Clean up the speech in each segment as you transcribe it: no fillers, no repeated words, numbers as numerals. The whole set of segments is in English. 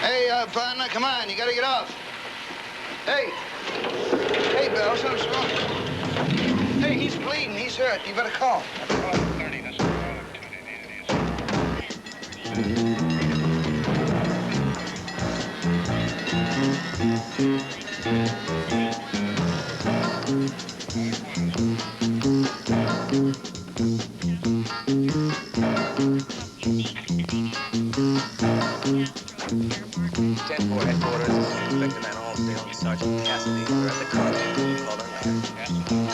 Hey, partner, come on. You gotta get off. Hey. Hey, Bill, something's wrong. Hey, he's bleeding. He's hurt. You better call. Headquarters, Inspector Van Alsdale and Sergeant Cassidy. We're at the car. Call her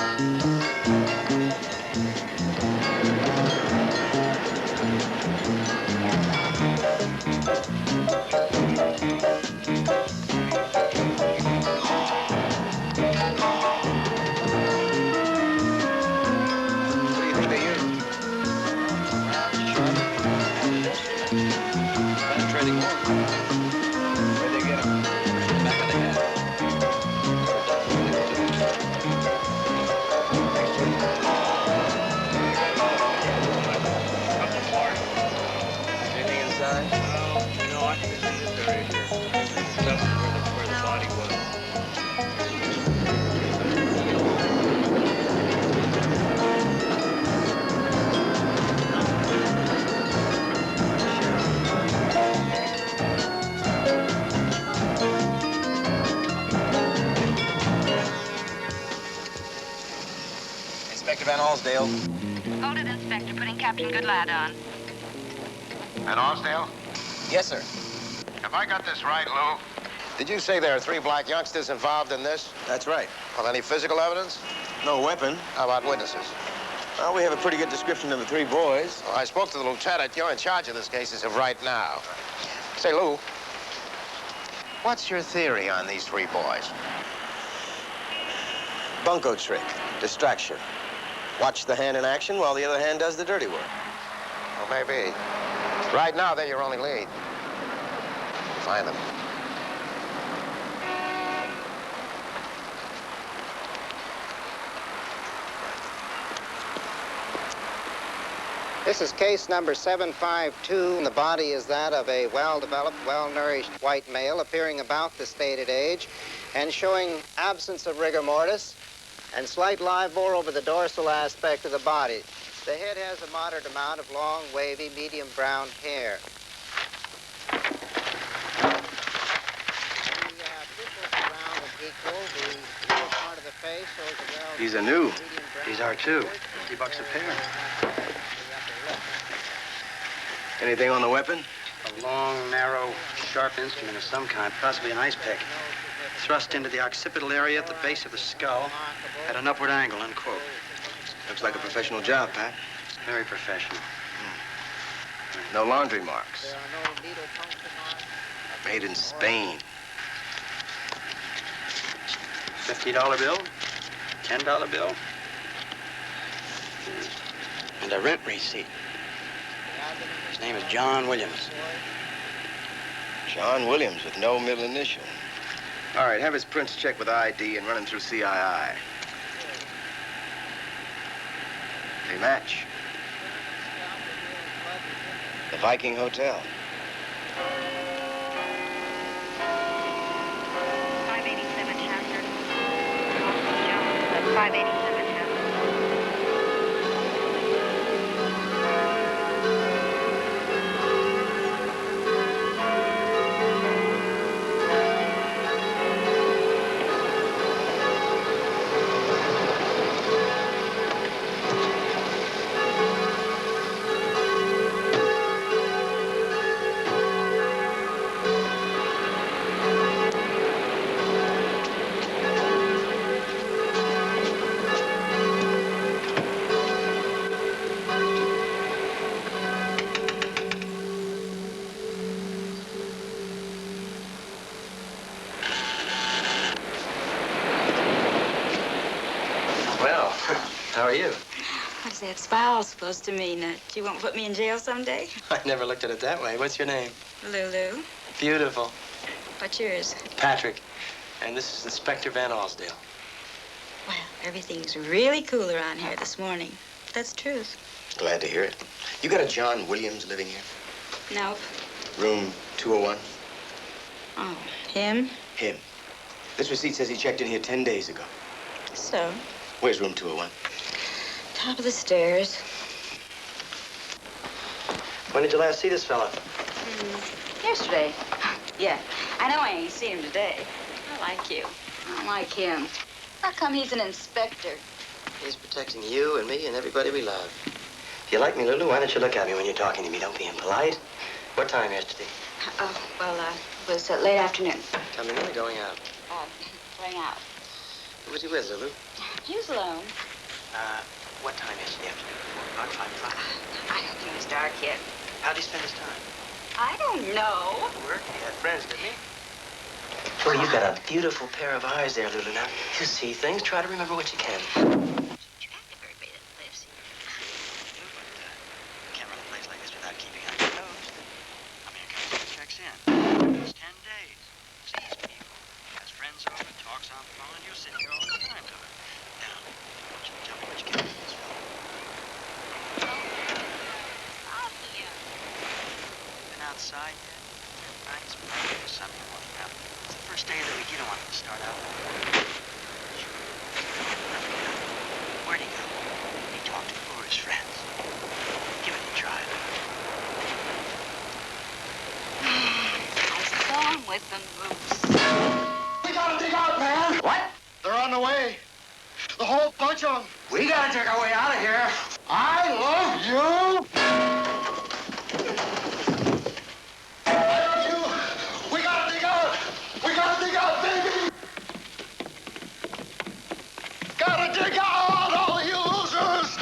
What do you think they used? penetrating one. Where'd they get him? Back of the head. Anything inside? No, I can see this area here. Just where the body was. Inspector Van Alsdale. Hold it, Inspector. Putting Captain Goodlad on. Van Arsdale? Yes, sir. Have I got this right, Lou? Did you say there are 3 black youngsters involved in this? That's right. Well, any physical evidence? No weapon. How about witnesses? Well, we have a pretty good description of the 3 boys. Well, I spoke to the lieutenant. You're in charge of this case as of right now. Say, Lou, what's your theory on these 3 boys? Bunco trick. Distraction. Watch the hand in action while the other hand does the dirty work. Well, maybe. Right now, they're your only lead. Find them. This is case number 752. The body is that of a well-developed, well-nourished white male appearing about the stated age and showing absence of rigor mortis and slight live bore over the dorsal aspect of the body. The head has a moderate amount of long, wavy, medium brown hair. The pupils are round and equal. The lower part of the face shows a well. These are new. medium brown These are too. features. $50 a pair. Anything on the weapon? A long, narrow, sharp instrument of some kind, possibly an ice pick, thrust into the occipital area at the base of the skull at an upward angle, unquote. Looks like a professional job, Pat. Very professional. No laundry marks. There are no needle puncture marks. Made in Spain. $50 bill, $10 bill, and a rent receipt. His name is John Williams. John Williams with no middle initial. All right, have his prints checked with ID and run him through CII. They match. The Viking Hotel. 587 Chapter. Jones, 587 Chapter. Well, how are you? What's that smile supposed to mean? You won't put me in jail someday? I never looked at it that way. What's your name? Lulu. Beautiful. What's yours? Patrick. And this is Inspector Van Alsdale. Well, everything's really cool around here this morning. That's the truth. Glad to hear it. You got a John Williams living here? Nope. Room 201? Oh, him? Him. This receipt says he checked in here 10 days ago. So? Where's room 201? Top of the stairs. When did you last see this fella? Yesterday. Yeah, I know I ain't seen him today. I like you. I don't like him. How come he's an inspector? He's protecting you and me and everybody we love. If you like me, Lulu, why don't you look at me when you're talking to me? Don't be impolite. What time yesterday? Oh, well, it was late afternoon. Coming in or going out? Going out. Who was he with, Lulu? He was alone. What time yesterday afternoon? 4 o'clock, 5 o'clock? I don't think it was dark yet. How'd he spend his time? I don't know. Work. He had friends, didn't he? Well, you've got a beautiful pair of eyes there, Lulu. Now, you see things. Try to remember what you can. You act at everybody that lives here. Can't run a place like this without keeping on your toes. I mean, a customer checks in. It's 10 days. Sees people. Has friends over. Talks on the phone. And you're sitting here all the time to her. Now, I want you to tell me what you can do with this fellow. Been outside yet? Nice, but there's something won't happen. It's the first day of the week. You don't want it to start out. Where'd he go? He talked to who are his friends. Give it a try. I saw him with the moose. We gotta dig out, man. What? They're on the way. The whole bunch of them. We gotta take our way out of here. I love you. I love you. We gotta dig out. We gotta dig out, baby. Gotta dig out, all you losers.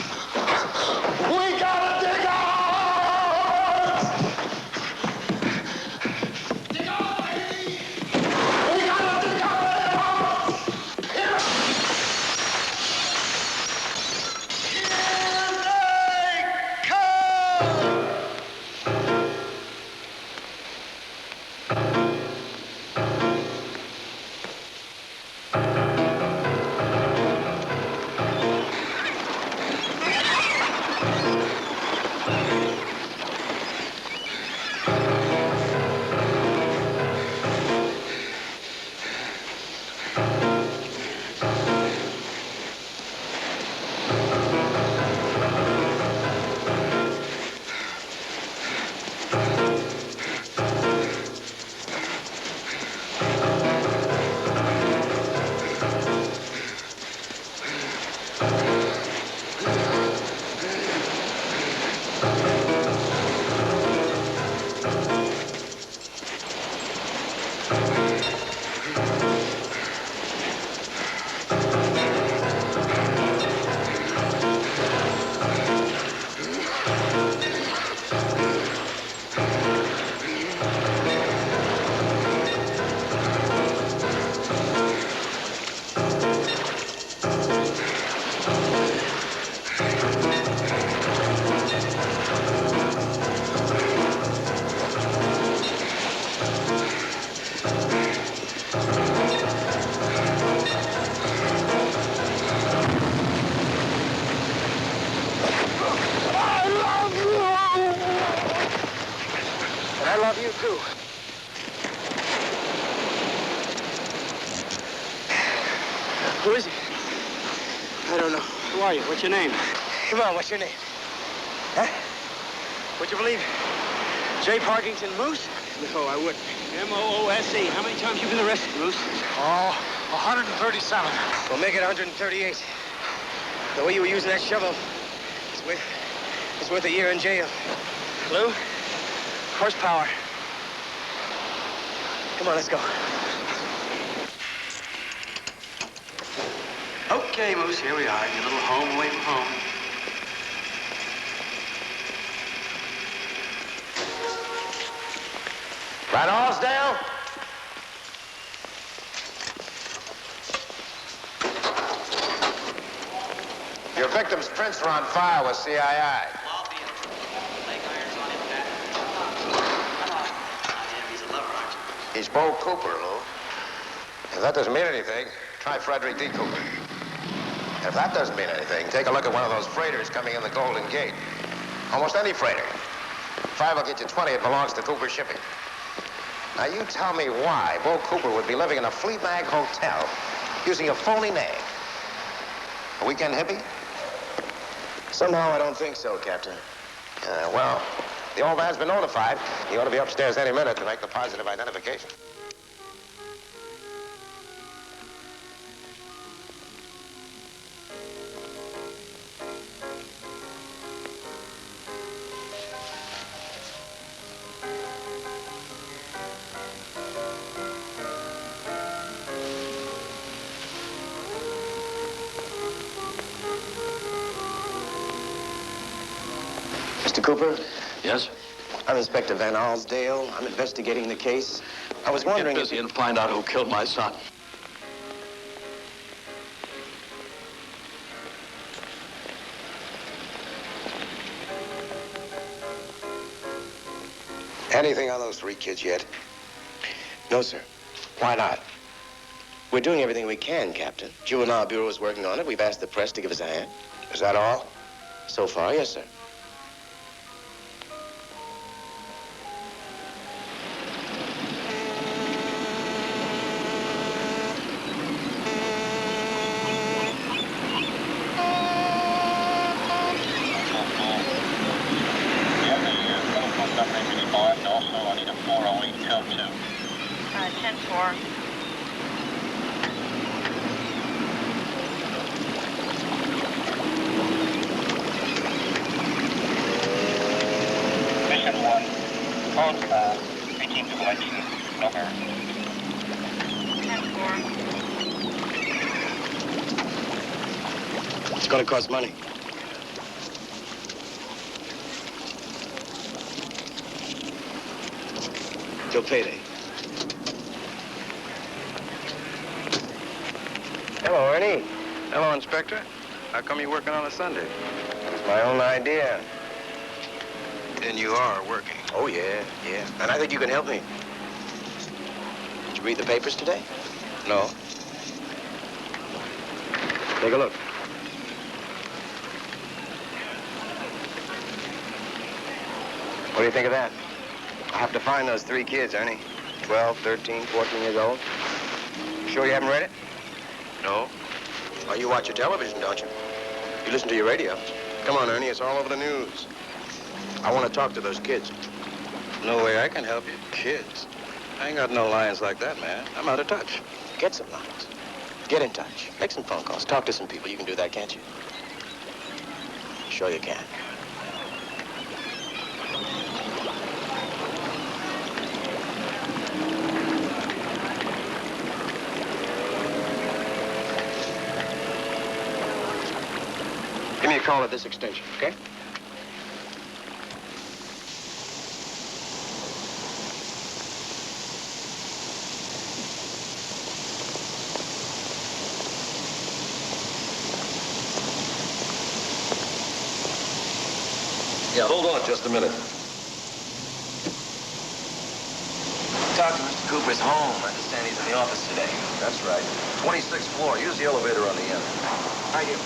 We gotta dig out. Dig out, baby. We gotta dig out. Here they come. I love you, too. Who is he? I don't know. Who are you? What's your name? Come on, what's your name? Huh? Would you believe J. Parkington Moose? No, I wouldn't. M-O-O-S-E. How many times you been arrested, Moose? Oh, 137. We'll make it 138. The way you were using that shovel, it's worth a year in jail. Lou? Horsepower. Come on, let's go. Okay, Moose, here we are. Your little home away from home. Right all's down. Your victim's prints are on file with CII. He's Bo Cooper, Lou. If that doesn't mean anything, try Frederick D. Cooper. If that doesn't mean anything, take a look at one of those freighters coming in the Golden Gate. Almost any freighter. 5 will get you 20. It belongs to Cooper Shipping. Now, you tell me why Bo Cooper would be living in a Fleabag hotel using a phony name. A weekend hippie? Somehow I don't think so, Captain. Well, the old man's been notified. He ought to be upstairs any minute to make the positive identification. Mr. Cooper? Yes? I'm Inspector Van Alsdale. I'm investigating the case. I was wondering Get busy and find out who killed my son. Anything on those 3 kids yet? No, sir. Why not? We're doing everything we can, Captain. Juvenile Bureau is working on it. We've asked the press to give us a hand. Is that all? So far, yes, sir. It's going to cost money. Till payday. Hello, Ernie. Hello, Inspector. How come you're working on a Sunday? It's my own idea. And you are working. Oh, yeah. And I think you can help me. Did you read the papers today? No. Take a look. What do you think of that? I have to find those 3 kids, Ernie. 12, 13, 14 years old. Sure you haven't read it? No. Well, you watch your television, don't you? You listen to your radio. Come on, Ernie, it's all over the news. I want to talk to those kids. No way I can help you. Kids? I ain't got no lines like that, man. I'm out of touch. Get some lines. Get in touch. Make some phone calls. Talk to some people. You can do that, can't you? Sure you can. Give me a call at this extension, okay? Yeah, hold on just a minute. Talk to Mr. Cooper's home. I understand he's in the office today. That's right. 26th floor. Use the elevator on the end. Right here.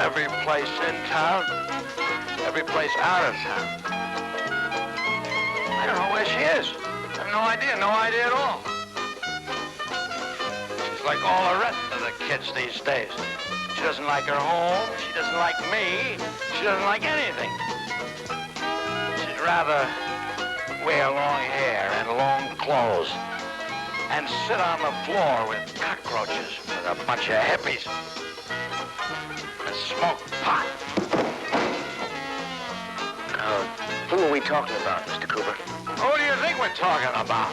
Every place in town, every place out of town. I don't know where she is. I have no idea at all. She's like all the rest of the kids these days. She doesn't like her home, she doesn't like me, she doesn't like anything. She'd rather wear long hair and long clothes and sit on the floor with cockroaches bunch of hippies and smoke pot. Who are we talking about, Mr. Cooper? Who do you think we're talking about?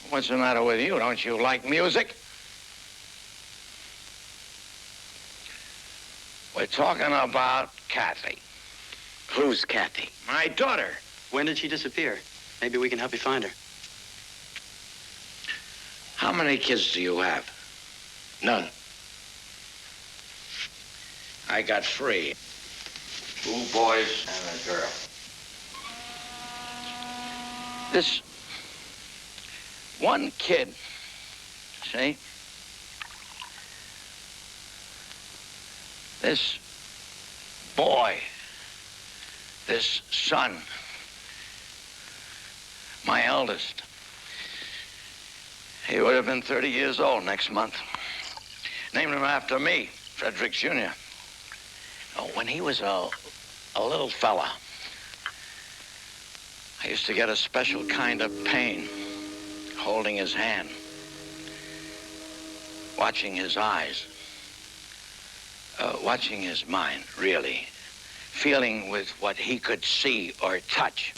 What's the matter with you? Don't you like music? We're talking about Kathy. Who's Kathy? My daughter. When did she disappear? Maybe we can help you find her. How many kids do you have? None. I got 3. 2 boys and a girl. This one kid, see? This boy, this son, my eldest, he would have been 30 years old next month. Named him after me, Frederick Jr. Oh, when he was a little fella, I used to get a special kind of pain holding his hand, watching his eyes, watching his mind, really, feeling with what he could see or touch.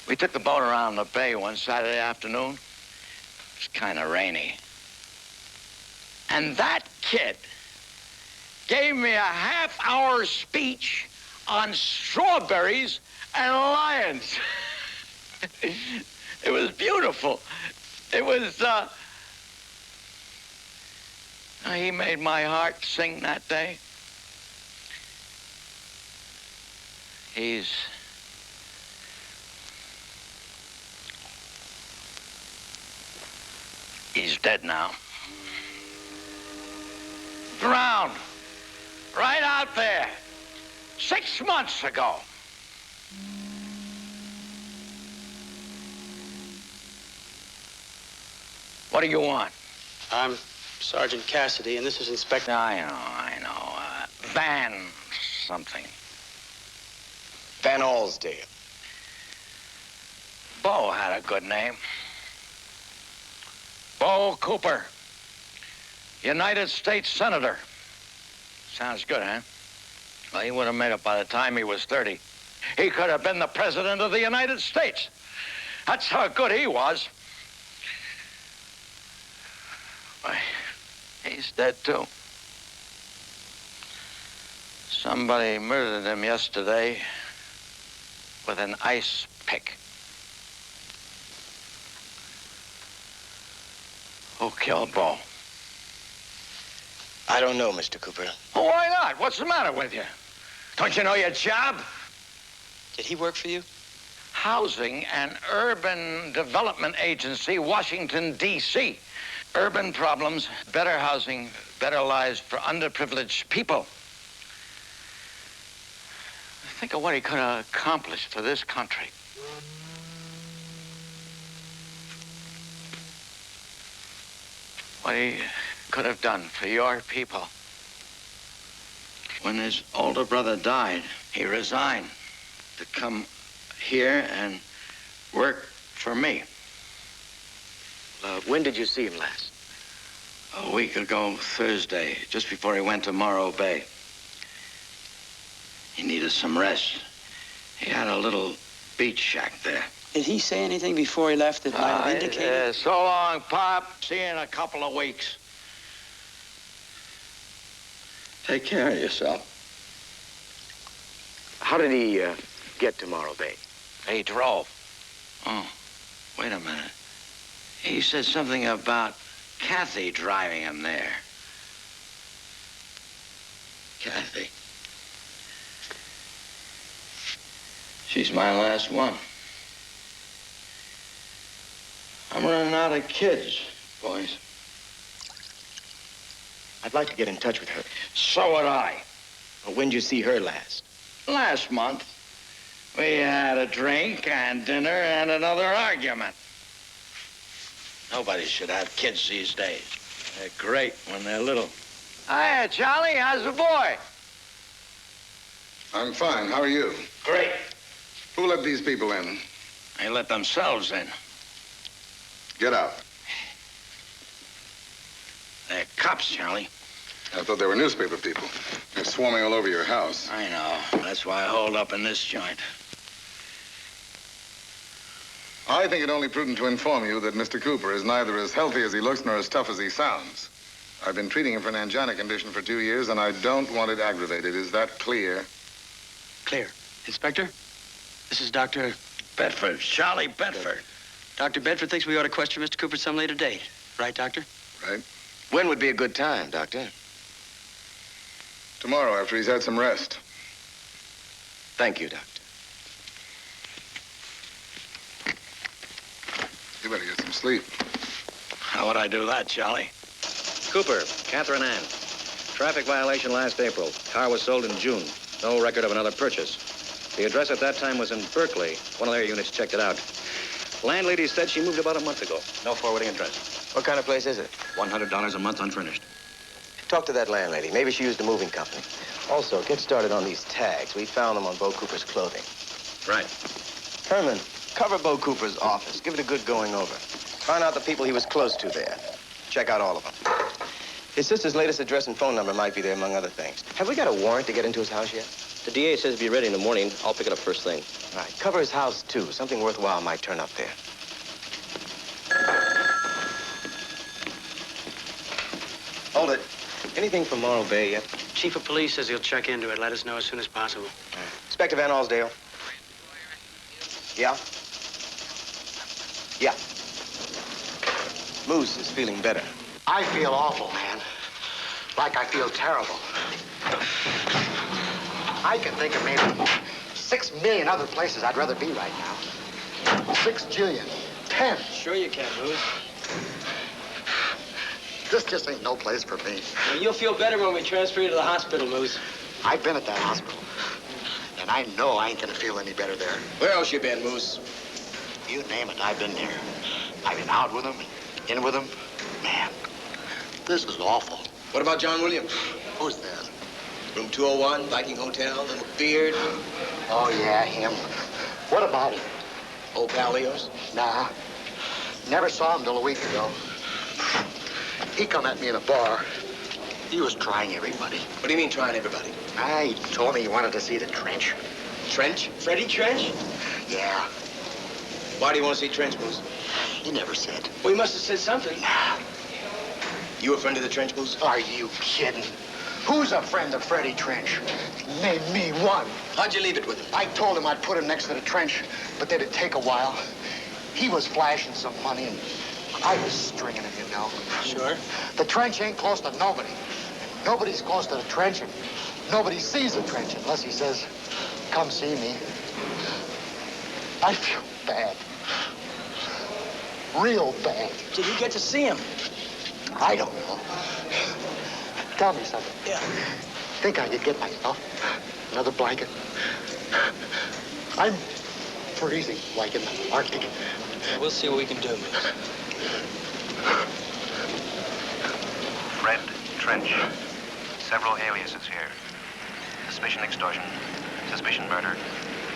We took the boat around the bay one Saturday afternoon. It was kind of rainy. And that kid gave me a half-hour speech on strawberries and lions. It was beautiful. It was, he made my heart sing that day. He's dead now. Drowned. Right out there. 6 months ago. What do you want? I'm Sergeant Cassidy, and this is Inspector... I know. Van something. Van Alsdale. Bo had a good name. Bo Cooper. United States Senator. Sounds good, huh? Well, he would have made it by the time he was 30. He could have been the President of the United States. That's how good he was. Why, he's dead, too. Somebody murdered him yesterday with an ice pick. Who killed Bo? I don't know, Mr. Cooper. Well, why not? What's the matter with you? Don't you know your job? Did he work for you? Housing and Urban Development Agency, Washington, D.C. Urban problems, better housing, better lives for underprivileged people. Think of what he could have accomplished for this country. What he could have done for your people. When his older brother died, he resigned to come here and work for me. When did you see him last? A week ago, Thursday, just before he went to Morro Bay. He needed some rest. He had a little beach shack there. Did he say anything before he left that might have indicated? So long, Pop. See you in a couple of weeks. Take care of yourself. How did he get to Morro Bay? He drove. Oh, wait a minute. He said something about Kathy driving him there. Kathy. She's my last one. I'm running out of kids, boys. I'd like to get in touch with her. So would I. Well, when did you see her last? Last month. We had a drink and dinner and another argument. Nobody should have kids these days. They're great when they're little. Hiya, Charlie. How's the boy? I'm fine. How are you? Great. Who let these people in? They let themselves in. Get out. They're cops, Charlie. I thought they were newspaper people. They're swarming all over your house. I know. That's why I holed up in this joint. I think it only prudent to inform you that Mr. Cooper is neither as healthy as he looks nor as tough as he sounds. I've been treating him for an angina condition for 2 years, and I don't want it aggravated. Is that clear? Clear. Inspector, this is Dr. Bedford. Charlie Bedford. Dr. Bedford thinks we ought to question Mr. Cooper at some later date. Right, Doctor? Right. When would be a good time, Doctor? Tomorrow, after he's had some rest. Thank you, Doctor. You better get some sleep. How would I do that, Charlie? Cooper, Catherine Ann. Traffic violation last April. Car was sold in June. No record of another purchase. The address at that time was in Berkeley. One of their units checked it out. Landlady said she moved about a month ago. No forwarding address. What kind of place is it? $100 a month unfurnished. Talk to that landlady. Maybe she used a moving company. Also, get started on these tags. We found them on Bo Cooper's clothing. Right. Herman, cover Bo Cooper's office. Give it a good going over. Find out the people he was close to there. Check out all of them. His sister's latest address and phone number might be there, among other things. Have we got a warrant to get into his house yet? The DA says be ready in the morning. I'll pick it up first thing. All right. Cover his house, too. Something worthwhile might turn up there. Hold it. Anything from Morro Bay yet? Chief of Police says he'll check into it. Let us know as soon as possible. Inspector Van Alsdale. Yeah? Yeah. Moose is feeling better. I feel awful, man. Like I feel terrible. I can think of maybe 6 million other places I'd rather be right now. 6 jillion. 10. Sure you can, Moose. This just ain't no place for me. Well, you'll feel better when we transfer you to the hospital, Moose. I've been at that hospital. And I know I ain't gonna feel any better there. Where else you been, Moose? You name it, I've been there. I've been out with them, in with them. Man, this is awful. What about John Williams? Who's that? Room 201, Viking Hotel, little beard. Oh, yeah, him. What about him? Old pal Leo's? Nah. Never saw him till a week ago. He come at me in a bar. He was trying everybody. What do you mean, trying everybody? He told me he wanted to see the trench. Trench? Freddie Trench? Yeah, Why do you want to see Trench, Moose? he never said. Well, he must have said something. You a friend of the Trench, Moose? Are you kidding? Who's a friend of Freddie Trench? Name me one. How'd you leave it with him? I told him I'd put him next to the trench, but that'd take a while. He was flashing some money, and I was stringing him, you know. Sure. The trench ain't close to nobody. Nobody's close to the trench, and nobody sees the trench unless he says, come see me. I feel bad. Real bad. Did you get to see him? I don't know. Tell me something. Yeah. Think I could get myself another blanket? I'm freezing like in the Arctic. We'll see what we can do, Moose. Fred Trench. Several aliases here. Suspicion extortion. Suspicion murder.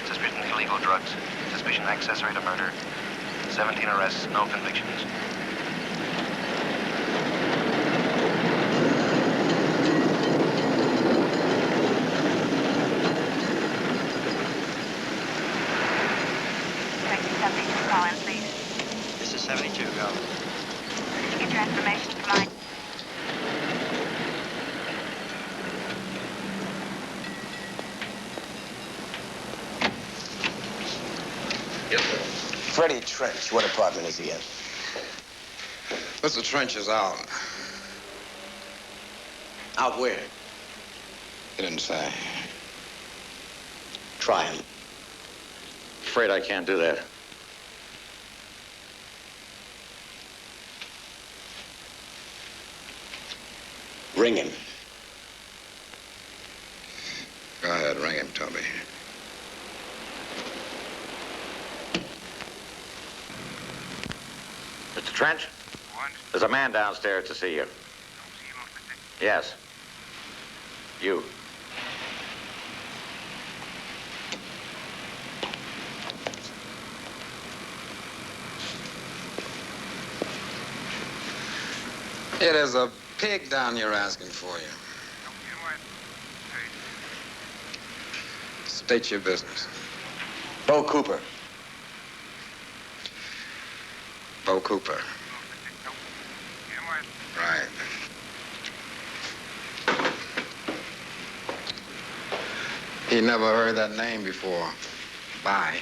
Suspicion illegal drugs. Suspicion accessory to murder. 17 arrests, no convictions. Call in, please. This is 72, go. Did you get your information from my... Yes, sir. Freddie Trench, what apartment is he in? Mr. Trench is out. Out where? He didn't say. Try him. Afraid I can't do that. Ring him. Go ahead, ring him, Toby. Mr. Trench? What? There's a man downstairs to see you. Yes. You. It is a pig down here asking for you. State your business. Bo Cooper. Bo Cooper. Right. He never heard that name before. Bye.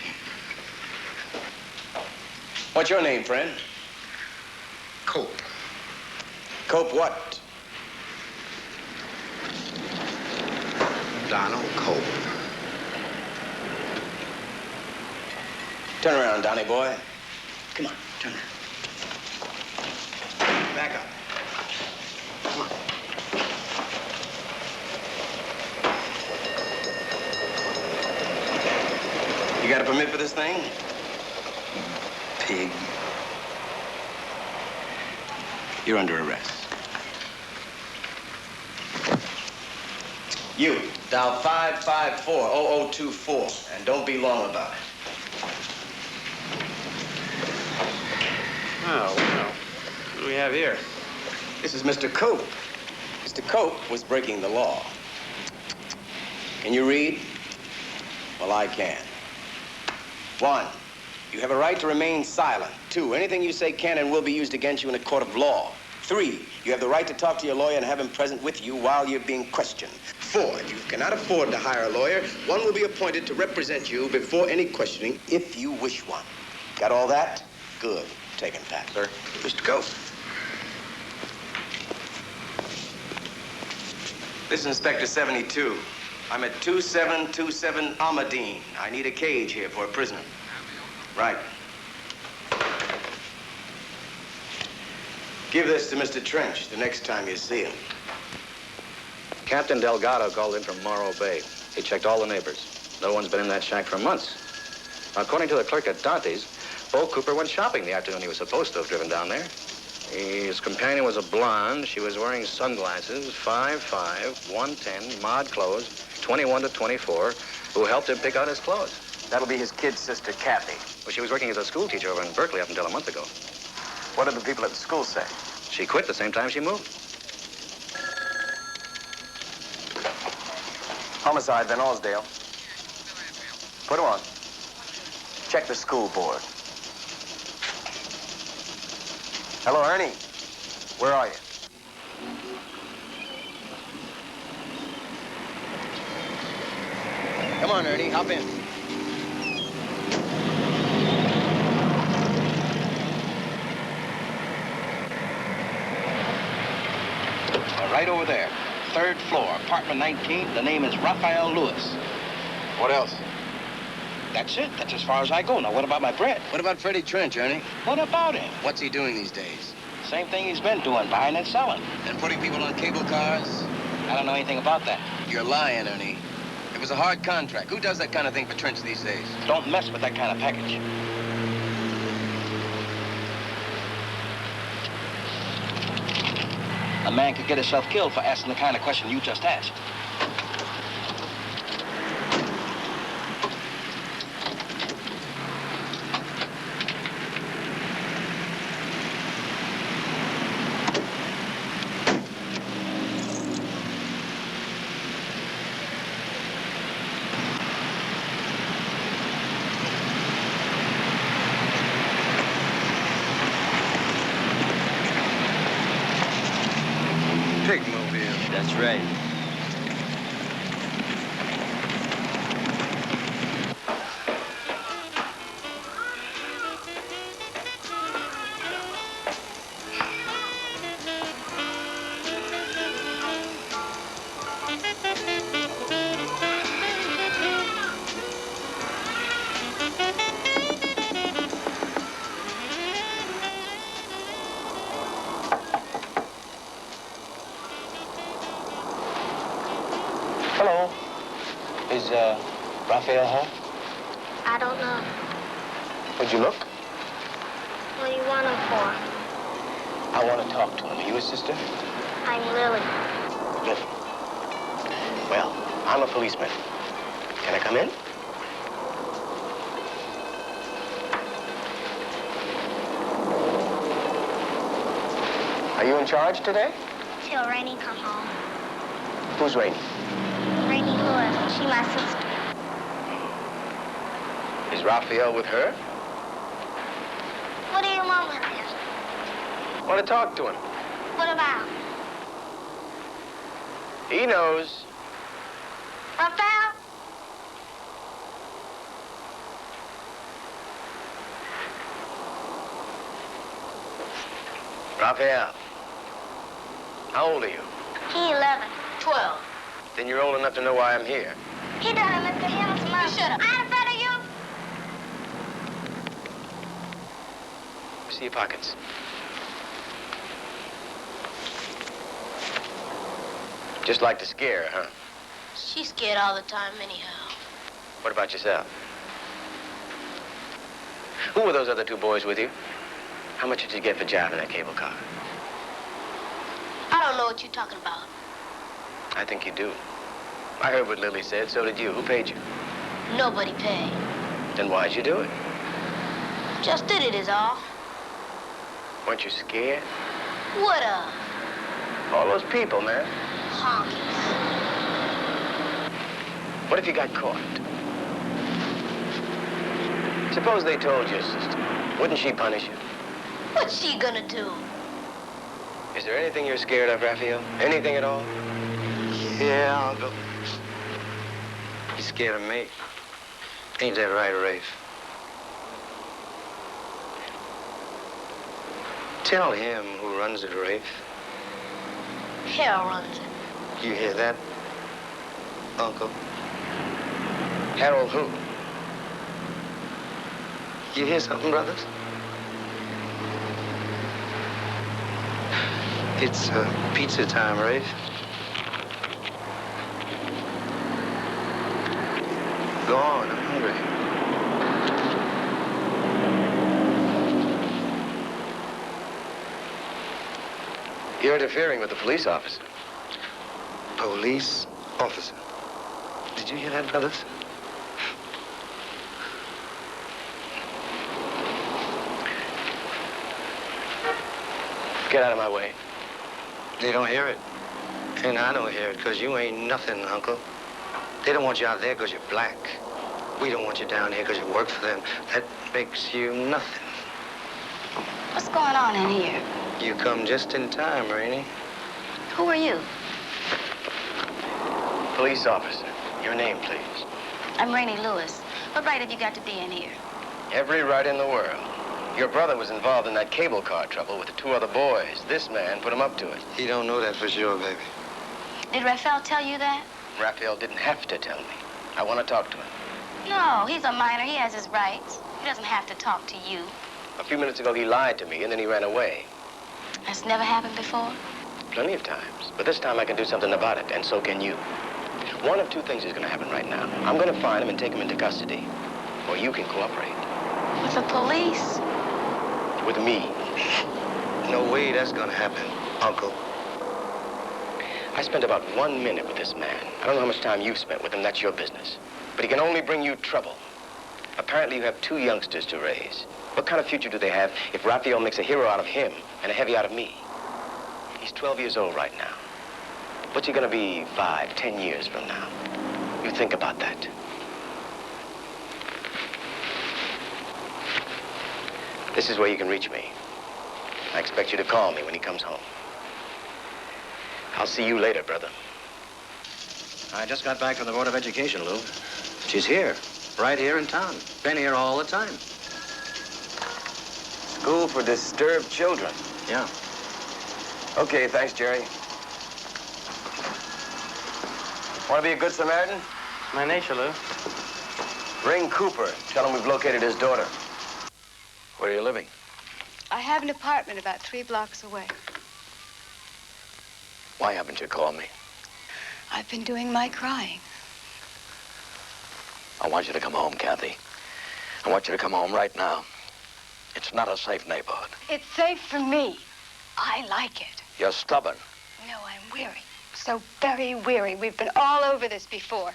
What's your name, friend? Cope. Cope what? Donald Cope. Turn around, Donnie boy. Come on, turn around. Back up. Come on. You got a permit for this thing? Pig. You're under arrest. You, dial 554-0024, and don't be long about it. Oh, well. What do we have here? This is Mr. Cope. Mr. Cope was breaking the law. Can you read? Well, I can. 1, you have a right to remain silent. 2, anything you say can and will be used against you in a court of law. 3, you have the right to talk to your lawyer and have him present with you while you're being questioned. 4, if you cannot afford to hire a lawyer, one will be appointed to represent you before any questioning if you wish one. Got all that? Good. Taken, Pat. Sir. Mr. Cope. This is Inspector 72. I'm at 2727 Almadine. I need a cage here for a prisoner. Right. Give this to Mr. Trench the next time you see him. Captain Delgado called in from Morro Bay. He checked all the neighbors. No one's been in that shack for months. According to the clerk at Dante's, Bo Cooper went shopping the afternoon he was supposed to have driven down there. His companion was a blonde. She was wearing sunglasses, 5'5", 110, mod clothes, 21 to 24, who helped him pick out his clothes. That'll be his kid sister, Kathy. Well, she was working as a school teacher over in Berkeley up until a month ago. What did the people at the school say? She quit the same time she moved. Homicide, Van Alsdale. Put him on. Check the school board. Hello, Ernie. Where are you? Come on, Ernie, hop in. Right over there. 3rd floor, apartment 19. The name is Raphael Lewis. What else? That's it. That's as far as I go. Now, what about my bread? What about Freddie Trench, Ernie? What about him? What's he doing these days? Same thing he's been doing, buying and selling. And putting people on cable cars? I don't know anything about that. You're lying, Ernie. It was a hard contract. Who does that kind of thing for Trench these days? Don't mess with that kind of package. A man could get himself killed for asking the kind of question you just asked. Pigmobile. That's right. Hello. Is, Raphael home? I don't know. Would you look? What do you want him for? I want to talk to him. Are you his sister? I'm Lily. Lily. Well, I'm a policeman. Can I come in? Are you in charge today? Till Rainey come home. Who's Rainey? Rainey Lewis. She my sister. Is Raphael with her? What do you want with him? Want to talk to him. What about? He knows. Raphael? Raphael, how old are you? He 11. 12. Then you're old enough to know why I'm here. He done it, Mr. Hill's mother. Shut up. I ain't afraid of you. See your pockets. Just like to scare her, huh? She's scared all the time anyhow. What about yourself? Who were those other two boys with you? How much did you get for driving that cable car? I don't know what you're talking about. I think you do. I heard what Lily said, so did you. Who paid you? Nobody paid. Then why'd you do it? Just did it is all. Weren't you scared? What of? All those people, man. Honkies. What if you got caught? Suppose they told your sister. Wouldn't she punish you? What's she gonna do? Is there anything you're scared of, Raphael? Anything at all? Yeah, Uncle. He's scared of me. Ain't that right, Rafe? Tell him who runs it, Rafe. Hell runs it. You hear that, Uncle? Harold who? You hear something, brothers? It's pizza time, Rafe. Go on, I'm hungry. You're interfering with the police officer. Police officer. Did you hear that, brothers? Get out of my way. They don't hear it. And I don't hear it, because you ain't nothing, Uncle. They don't want you out there because you're black. We don't want you down here because you work for them. That makes you nothing. What's going on in here? You come just in time, Rainey. Who are you? Police officer. Your name, please. I'm Rainey Lewis. What right have you got to be in here? Every right in the world. Your brother was involved in that cable car trouble with the two other boys. This man put him up to it. He don't know that for sure, baby. Did Raphael tell you that? Raphael didn't have to tell me. I want to talk to him. No, he's a minor. He has his rights. He doesn't have to talk to you. A few minutes ago, he lied to me, and then he ran away. That's never happened before? Plenty of times. But this time I can do something about it, and so can you. One of two things is going to happen right now. I'm going to find him and take him into custody. Or you can cooperate. With the police? With me. No way that's going to happen, Uncle. I spent about 1 minute with this man. I don't know how much time you've spent with him. That's your business. But he can only bring you trouble. Apparently, you have two youngsters to raise. What kind of future do they have if Raphael makes a hero out of him and a heavy out of me? He's 12 years old right now. What's he going to be 5, 10 years from now? You think about that. This is where you can reach me. I expect you to call me when he comes home. I'll see you later, brother. I just got back from the Board of Education, Lou. She's here, right here in town. Been here all the time. School for disturbed children. Yeah. Okay, thanks, Jerry. Want to be a good Samaritan? My nature, Lou. Ring Cooper. Tell him we've located his daughter. Where are you living? I have an apartment about 3 blocks away. Why haven't you called me? I've been doing my crying. I want you to come home, Kathy. I want you to come home right now. It's not a safe neighborhood. It's safe for me. I like it. You're stubborn. No, I'm weary. So very weary. We've been all over this before.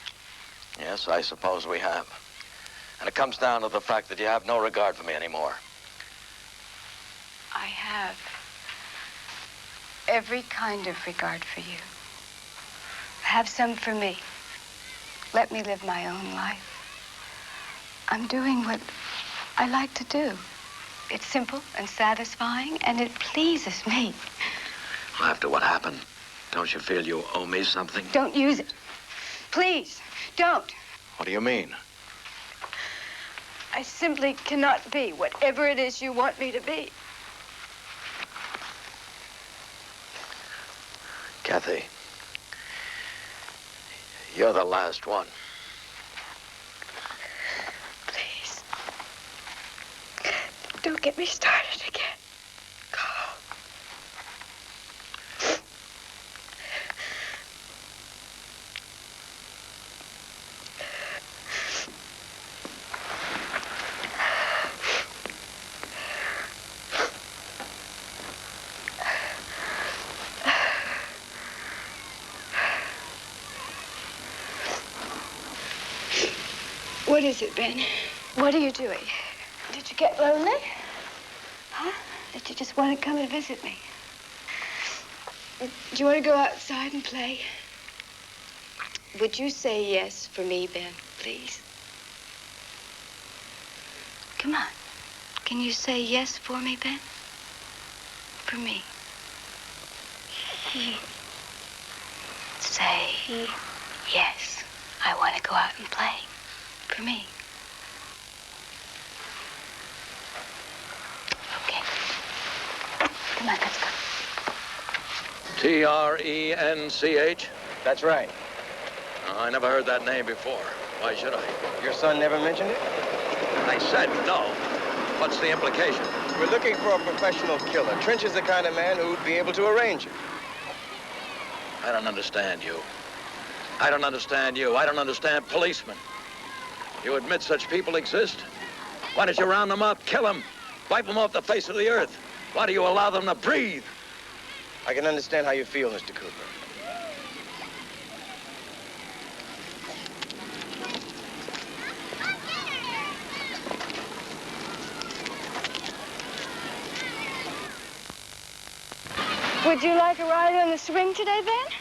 Yes, I suppose we have. And it comes down to the fact that you have no regard for me anymore. I have. every kind of regard for you. Have some for me. Let me live my own life. I'm doing what I like to do. It's simple and satisfying, and it pleases me. Well, after what happened, don't you feel you owe me something? Don't use it. Please, don't. What do you mean? I simply cannot be whatever it is you want me to be. Kathy, you're the last one. Please. Don't get me started again. What is it, Ben? What are you doing? Did you get lonely? Huh? Did you just want to come and visit me? Do you want to go outside and play? Would you say yes for me, Ben, please? Come on. Can you say yes for me, Ben? For me. Say yes. I want to go out and play. For me. Okay. Come on, let's go. T-R-E-N-C-H? That's right. I never heard that name before. Why should I? Your son never mentioned it? I said no. What's the implication? We're looking for a professional killer. Trench is the kind of man who'd be able to arrange it. I don't understand you. I don't understand you. I don't understand policemen. You admit such people exist? Why don't you round them up, kill them, wipe them off the face of the earth? Why do you allow them to breathe? I can understand how you feel, Mr. Cooper. Would you like a ride on the swing today, Ben?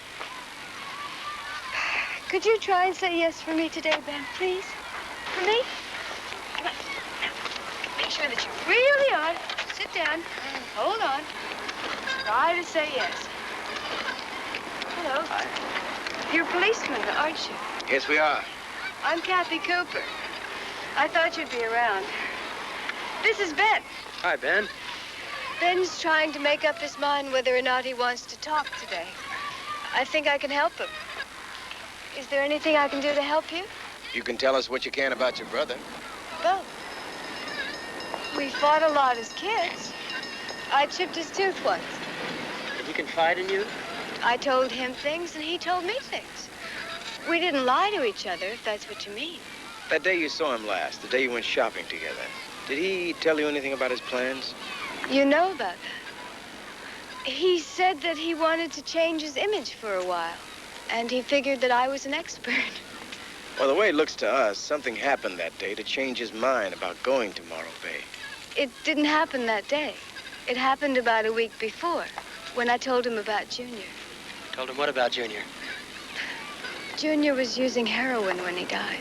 Could you try and say yes for me today, Ben, please? For me? Come on. Now, make sure that you really are. Sit down. Hold on. Try to say yes. Hello. Hi. You're a policeman, aren't you? Yes, we are. I'm Kathy Cooper. I thought you'd be around. This is Ben. Hi, Ben. Ben's trying to make up his mind whether or not he wants to talk today. I think I can help him. Is there anything I can do to help you? You can tell us what you can about your brother. Well, we fought a lot as kids. I chipped his tooth once. Did he confide in you? I told him things and he told me things. We didn't lie to each other, if that's what you mean. That day you saw him last, the day you went shopping together, did he tell you anything about his plans? You know about that. He said that he wanted to change his image for a while, and he figured that I was an expert. Well, the way it looks to us, something happened that day to change his mind about going to Morro Bay. It didn't happen that day. It happened about a week before, when I told him about Junior. Told him what about Junior? Junior was using heroin when he died.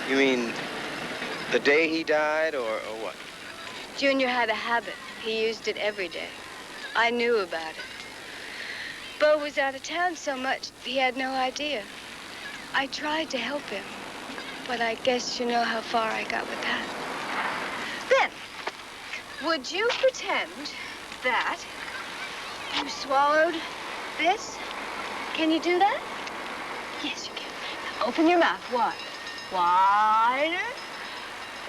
You mean the day he died, or what? Junior had a habit. He used it every day. I knew about it. Bo was out of town so much, he had no idea. I tried to help him, but I guess you know how far I got with that. Ben, would you pretend that you swallowed this? Can you do that? Yes, you can. Now open your mouth wide. Wider.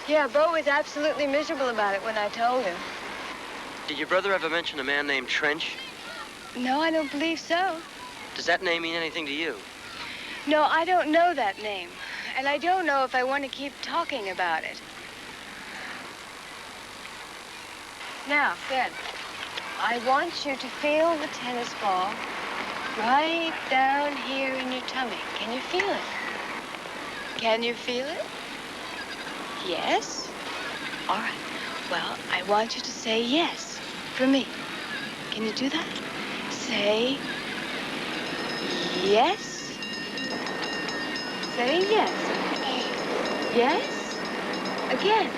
Yeah, Bo was absolutely miserable about it when I told him. Did your brother ever mention a man named Trench? No, I don't believe so. Does that name mean anything to you? No, I don't know that name. And I don't know if I want to keep talking about it. Now, Ben, I want you to feel the tennis ball right down here in your tummy. Can you feel it? Can you feel it? Yes? All right. Well, I want you to say yes for me. Can you do that? Say yes. Say yes. Yes? Again.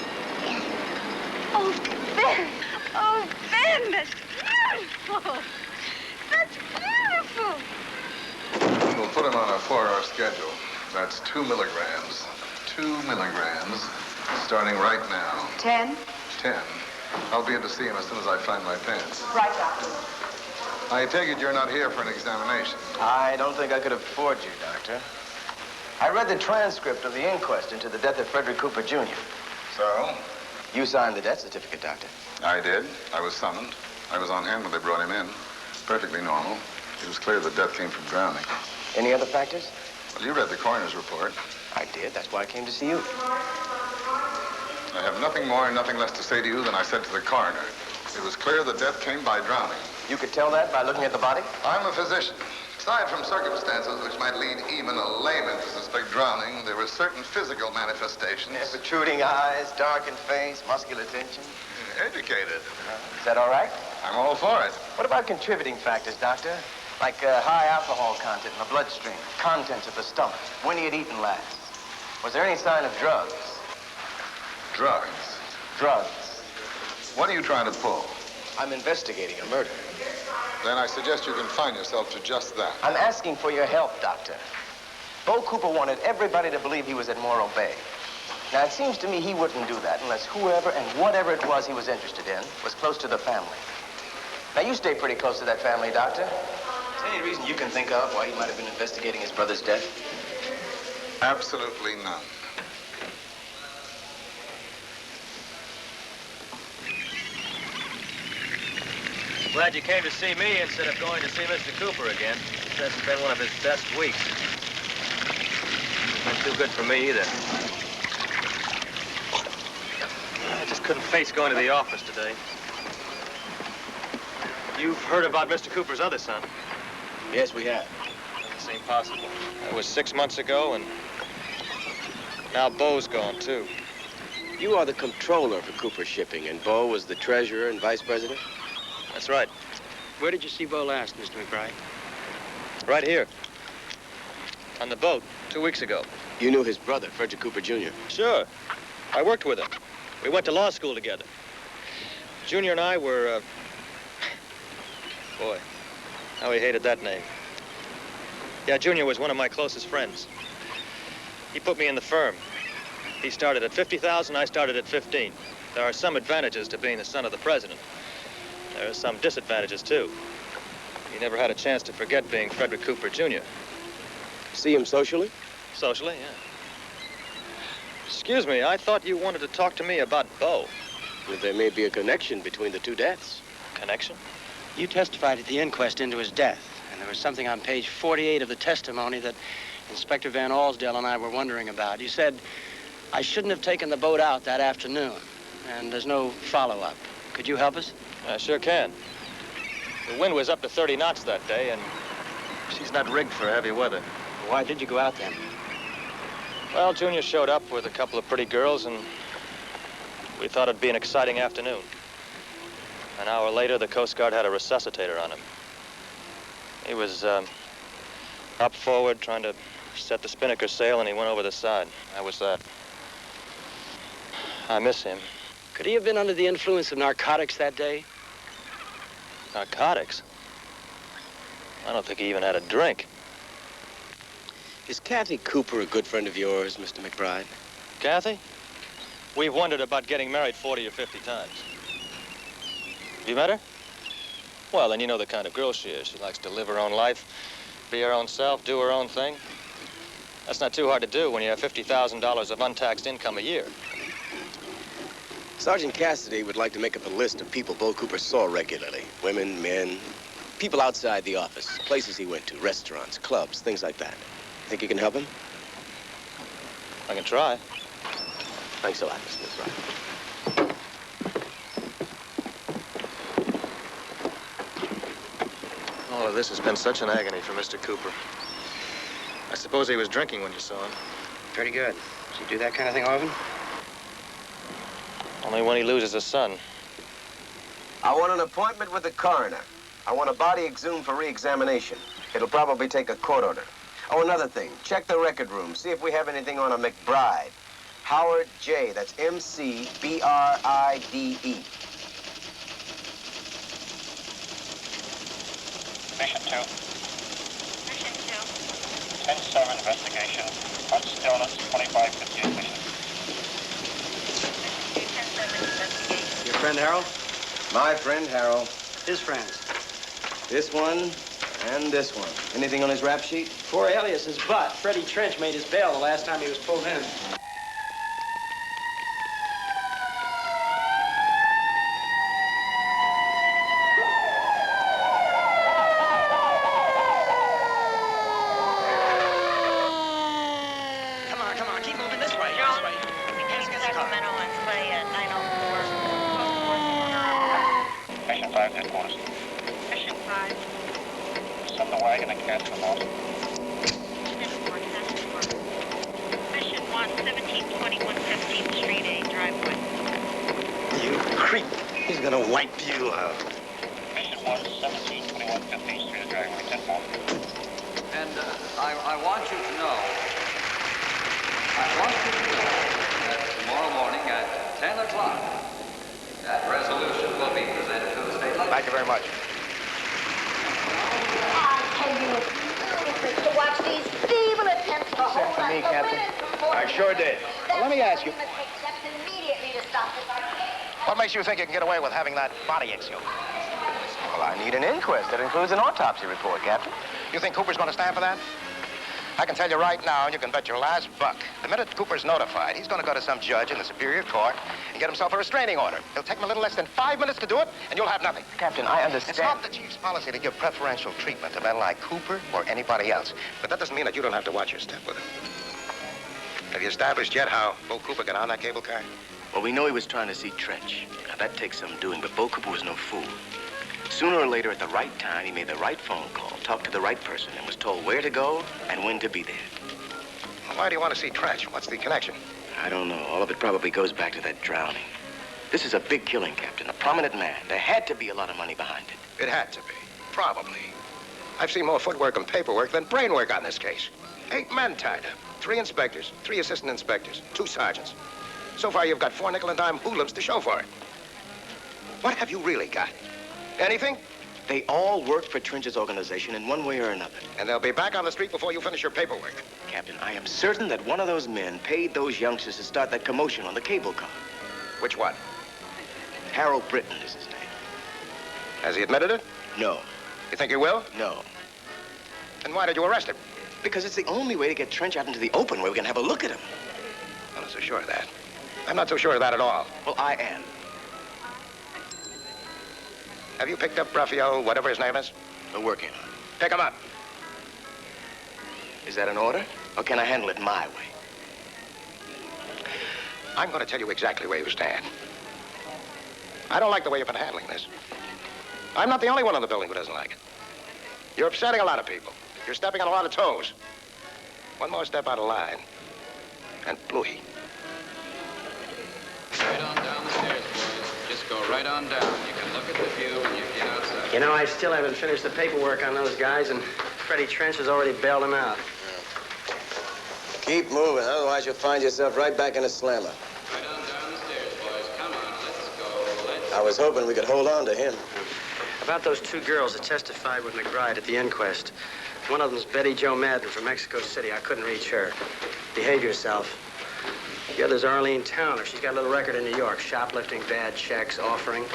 Oh, Ben! Oh, Ben, that's beautiful! That's beautiful! We'll put him on a 4-hour schedule. That's 2 milligrams. 2 milligrams, starting right now. 10? 10. I'll be in to see him as soon as I find my pants. Right, Doctor. I take it you're not here for an examination. I don't think I could afford you, Doctor. I read the transcript of the inquest into the death of Frederick Cooper, Jr. So? You signed the death certificate, Doctor. I did. I was summoned. I was on hand when they brought him in. Perfectly normal. It was clear the death came from drowning. Any other factors? Well, you read the coroner's report. I did. That's why I came to see you. I have nothing more and nothing less to say to you than I said to the coroner. It was clear the death came by drowning. You could tell that by looking at the body? I'm a physician. Aside from circumstances which might lead even a layman to suspect drowning, there were certain physical manifestations. Yeah, protruding eyes, darkened face, muscular tension. Educated. Is that all right? I'm all for it. What about contributing factors, Doctor? Like high alcohol content in the bloodstream, contents of the stomach, when he had eaten last. Was there any sign of drugs? Drugs? Drugs. What are you trying to pull? I'm investigating a murder. Then I suggest you confine yourself to just that. I'm asking for your help, Doctor. Bo Cooper wanted everybody to believe he was at Morro Bay. Now, it seems to me he wouldn't do that unless whoever and whatever it was he was interested in was close to the family. Now, you stay pretty close to that family, Doctor. Is there any reason you can think of why he might have been investigating his brother's death? Absolutely none. Glad you came to see me instead of going to see Mr. Cooper again. This hasn't been one of his best weeks. Not too good for me either. I just couldn't face going to the office today. You've heard about Mr. Cooper's other son? Yes, we have. Doesn't seem possible. That was 6 months ago, and now Bo's gone, too. You are the controller for Cooper Shipping, and Bo was the treasurer and vice president? That's right. Where did you see Bo last, Mr. McBride? Right here. On the boat, 2 weeks ago. You knew his brother, Frederick Cooper, Jr.? Sure. I worked with him. We went to law school together. Junior and I were, Boy, how he hated that name. Yeah, Junior was one of my closest friends. He put me in the firm. He started at $50,000, I started at 15. There are some advantages to being the son of the president. There are some disadvantages, too. He never had a chance to forget being Frederick Cooper, Jr. See him socially? Socially, yeah. Excuse me, I thought you wanted to talk to me about Bo. Well, there may be a connection between the two deaths. Connection? You testified at the inquest into his death, and there was something on page 48 of the testimony that Inspector Van Alsdale and I were wondering about. You said, I shouldn't have taken the boat out that afternoon, and there's no follow-up. Could you help us? I sure can. The wind was up to 30 knots that day, and she's not rigged for heavy weather. Why did you go out then? Well, Junior showed up with a couple of pretty girls, and we thought it'd be an exciting afternoon. An hour later, the Coast Guard had a resuscitator on him. He was up forward, trying to set the spinnaker sail, and he went over the side. That was that. I miss him. Could he have been under the influence of narcotics that day? Narcotics? I don't think he even had a drink. Is Kathy Cooper a good friend of yours, Mr. McBride? Kathy? We've wondered about getting married 40 or 50 times. Have you met her? Well, then you know the kind of girl she is. She likes to live her own life, be her own self, do her own thing. That's not too hard to do when you have $50,000 of untaxed income a year. Sergeant Cassidy would like to make up a list of people Bo Cooper saw regularly. Women, men, people outside the office, places he went to, restaurants, clubs, things like that. Think you can help him? I can try. Thanks a lot, Mr. McBride. All of this has been such an agony for Mr. Cooper. I suppose he was drinking when you saw him. Pretty good. Does he do that kind of thing often? Only when he loses a son. I want an appointment with the coroner. I want a body exhumed for re-examination. It'll probably take a court order. Oh, another thing. Check the record room. See if we have anything on a McBride. Howard J. That's M-C-B-R-I-D-E. Mission 2. Mission 2. 10-7 investigation. Hunt stillness, 2558 mission. Mission 2, 10-7 investigation. Your friend Harold? My friend Harold. His friends. This one and this one. Anything on his rap sheet? Poor Alias's butt. Freddie Trench made his bail the last time he was pulled in. Come on, keep moving this way. This way. Sacramento on Clay at 904. Mission 5, headquarters. Mission 5. Send the wagon and catch them out. Mission 1, 1721 15th Street, A driveway. You creep. He's gonna wipe you out. Mission 1, 1721 15th Street, A driveway, 10-4. And I want you to know, that tomorrow morning at 10 o'clock, that resolution will be presented to the state legislature. Thank you very much. I tell you, it's ludicrous to watch these feeble attempts to hold for me, us the Captain? winners before I sure did. Let me ask you. Take steps immediately to stop this. What makes you think you can get away with having that body exhumed? Well, I need an inquest. That includes an autopsy report, Captain. You think Cooper's going to stand for that? I can tell you right now, and you can bet your last buck, the minute Cooper's notified, he's going to go to some judge in the Superior Court and get himself a restraining order. It'll take him a little less than 5 minutes to do it, and you'll have nothing. Captain, I understand. It's not the chief's policy to give preferential treatment to men like Cooper or anybody else. But that doesn't mean that you don't have to watch your step with him. Have you established yet how Bo Cooper got on that cable car? Well, we know he was trying to see Trench. Now, that takes some doing, but Bo Cooper was no fool. Sooner or later, at the right time, he made the right phone call, talked to the right person, and was told where to go and when to be there. Well, why do you want to see Trench? What's the connection? I don't know. All of it probably goes back to that drowning. This is a big killing, Captain, a prominent man. There had to be a lot of money behind it. It had to be. Probably. I've seen more footwork and paperwork than brain work on this case. 8 men tied up. 3 inspectors, 3 assistant inspectors, 2 sergeants. So far, you've got 4 nickel-and-dime hoodlums to show for it. What have you really got? Anything? They all worked for Trench's organization in one way or another. And they'll be back on the street before you finish your paperwork. Captain, I am certain that one of those men paid those youngsters to start that commotion on the cable car. Which one? Harold Britton is his name. Has he admitted it? No. You think he will? No. Then why did you arrest him? Because it's the only way to get Trench out into the open where we can have a look at him. I'm not so sure of that. I'm not so sure of that at all. Well, I am. Have you picked up Raphael, whatever his name is? We're working on it. Pick him up. Is that an order? Or can I handle it my way? I'm going to tell you exactly where you stand. I don't like the way you've been handling this. I'm not the only one in the building who doesn't like it. You're upsetting a lot of people. You're stepping on a lot of toes. One more step out of line, and blooey. Right on down the stairs, boys. Just go right on down. You can look at the view when you get outside. You know, I still haven't finished the paperwork on those guys, and Freddie Trench has already bailed them out. Keep moving, otherwise you'll find yourself right back in a slammer. Right on down the stairs, boys. Come on, let's go. I was hoping we could hold on to him. About those 2 girls that testified with McBride at the inquest. One of them's Betty Jo Madden from Mexico City. I couldn't reach her. Behave yourself. The other's Arlene Towner. She's got a little record in New York. Shoplifting, bad checks, offering.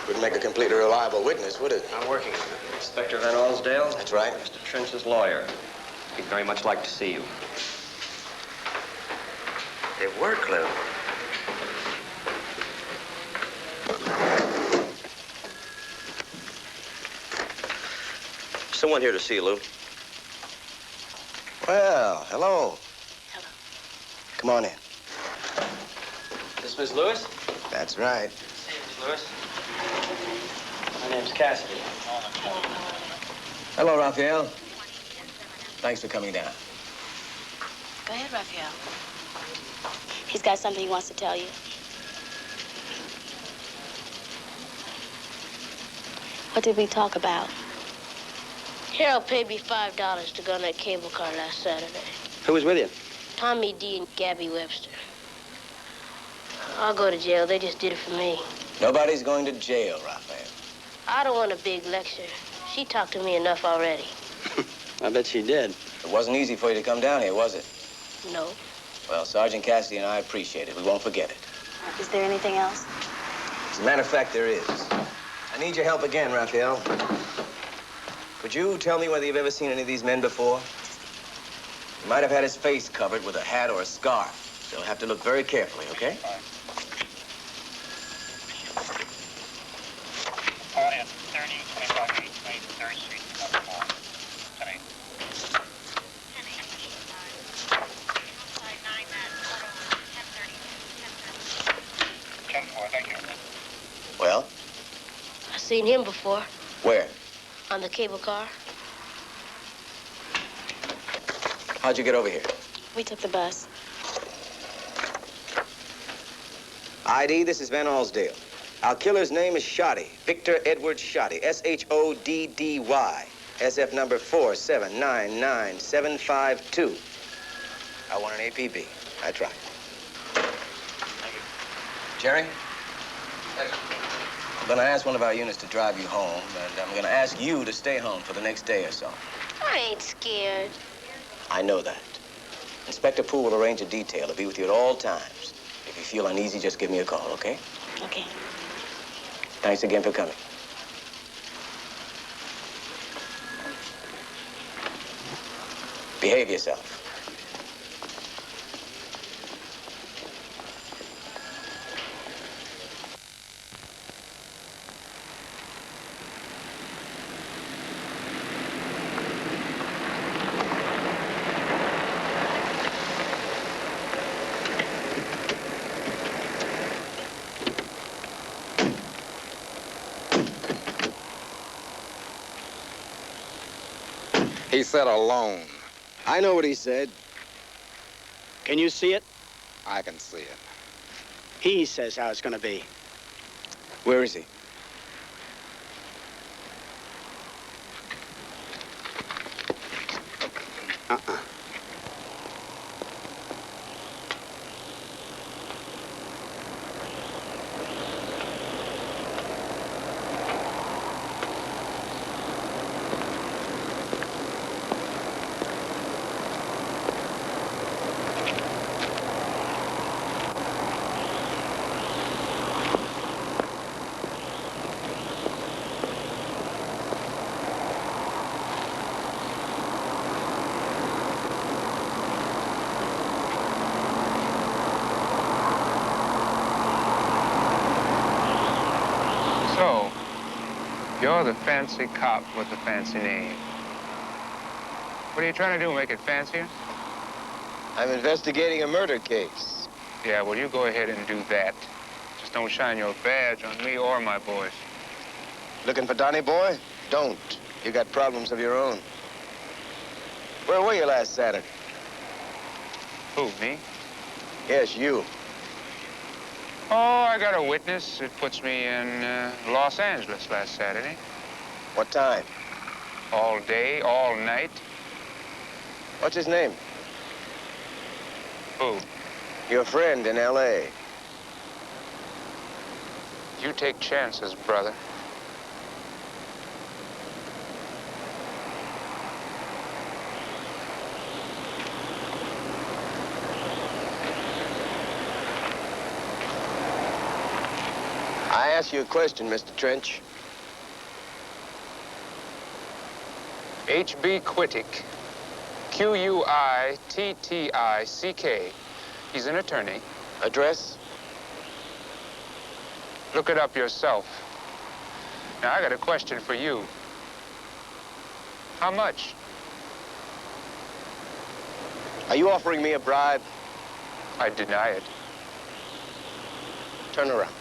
Wouldn't make a completely reliable witness, would it? I'm working on it. Inspector Van Alsdale? That's right. Mr. Trench's lawyer. He'd very much like to see you. They were clever. Someone here to see you, Lou. Well, hello. Hello. Come on in. This Miss Lewis? That's right. See you, Miss Lewis. My name's Cassidy. Hello, Raphael. Thanks for coming down. Go ahead, Raphael. He's got something he wants to tell you. What did we talk about? Harold paid me $5 to go on that cable car last Saturday. Who was with you? Tommy D and Gabby Webster. I'll go to jail. They just did it for me. Nobody's going to jail, Raphael. I don't want a big lecture. She talked to me enough already. I bet she did. It wasn't easy for you to come down here, was it? No. Well, Sergeant Cassidy and I appreciate it. We won't forget it. Is there anything else? As a matter of fact, there is. I need your help again, Raphael. Could you tell me whether you've ever seen any of these men before? He might have had his face covered with a hat or a scarf, so you'll have to look very carefully, okay? Audience 30, 25, 8, 3rd Street, number 4. 10-8. 10-4, thank you. Well? I've seen him before. Where? On the cable car. How'd you get over here? We took the bus. ID, this is Van Alsdale. Our killer's name is Shoddy. Victor Edward Shoddy. S-H-O-D-D-Y. SF number 4799752. I want an APB. I tried. Jerry? I'm going to ask one of our units to drive you home, and I'm going to ask you to stay home for the next day or so. I ain't scared. I know that. Inspector Poole will arrange a detail to be with you at all times. If you feel uneasy, just give me a call, okay? Okay. Thanks again for coming. Behave yourself. He said alone. I know what he said. Can you see it? I can see it. He says how it's going to be. Where is he? So, you're the fancy cop with the fancy name. What are you trying to do, make it fancier? I'm investigating a murder case. Yeah, well, you go ahead and do that. Just don't shine your badge on me or my boys. Looking for Donnie Boy? Don't. You got problems of your own. Where were you last Saturday? Who, me? Yes, you. Oh, I got a witness. It puts me in Los Angeles last Saturday. What time? All day, all night. What's his name? Who? Your friend in L.A. You take chances, brother. I ask you a question, Mr. Trench. H.B. Quittick. Q-U-I-T-T-I-C-K. He's an attorney. Address? Look it up yourself. Now, I got a question for you. How much? Are you offering me a bribe? I deny it. Turn around.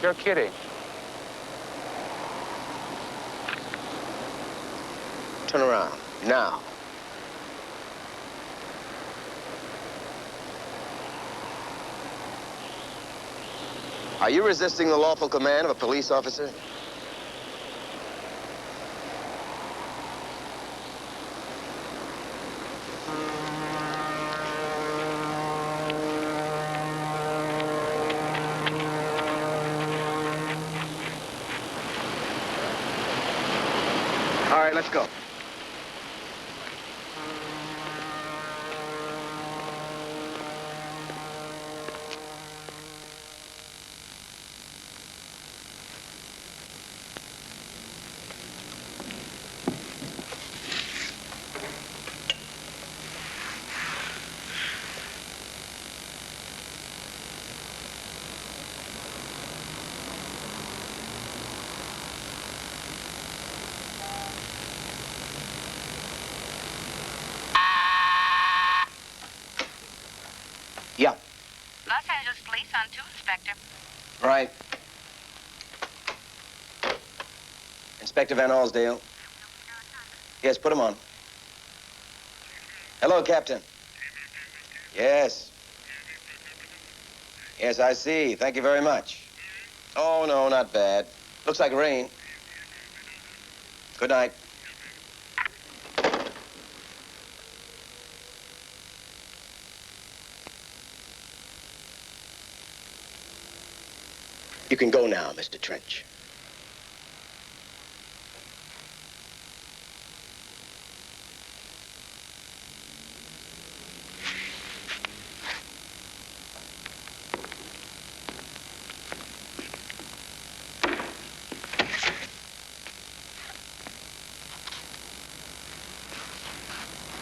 You're kidding. Turn around. Now. Are you resisting the lawful command of a police officer? right, let's go. Yeah. Los Angeles Police on 2, Inspector. Right. Inspector Van Alsdale. Yes, put him on. Hello, Captain. Yes. Yes, I see. Thank you very much. Oh, no, not bad. Looks like rain. Good night. You can go now, Mr. Trench.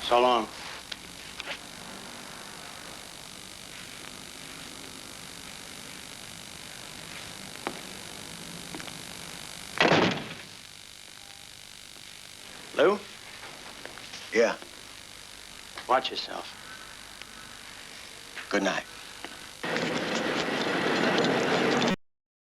So long. Lou? Yeah. Watch yourself. Good night.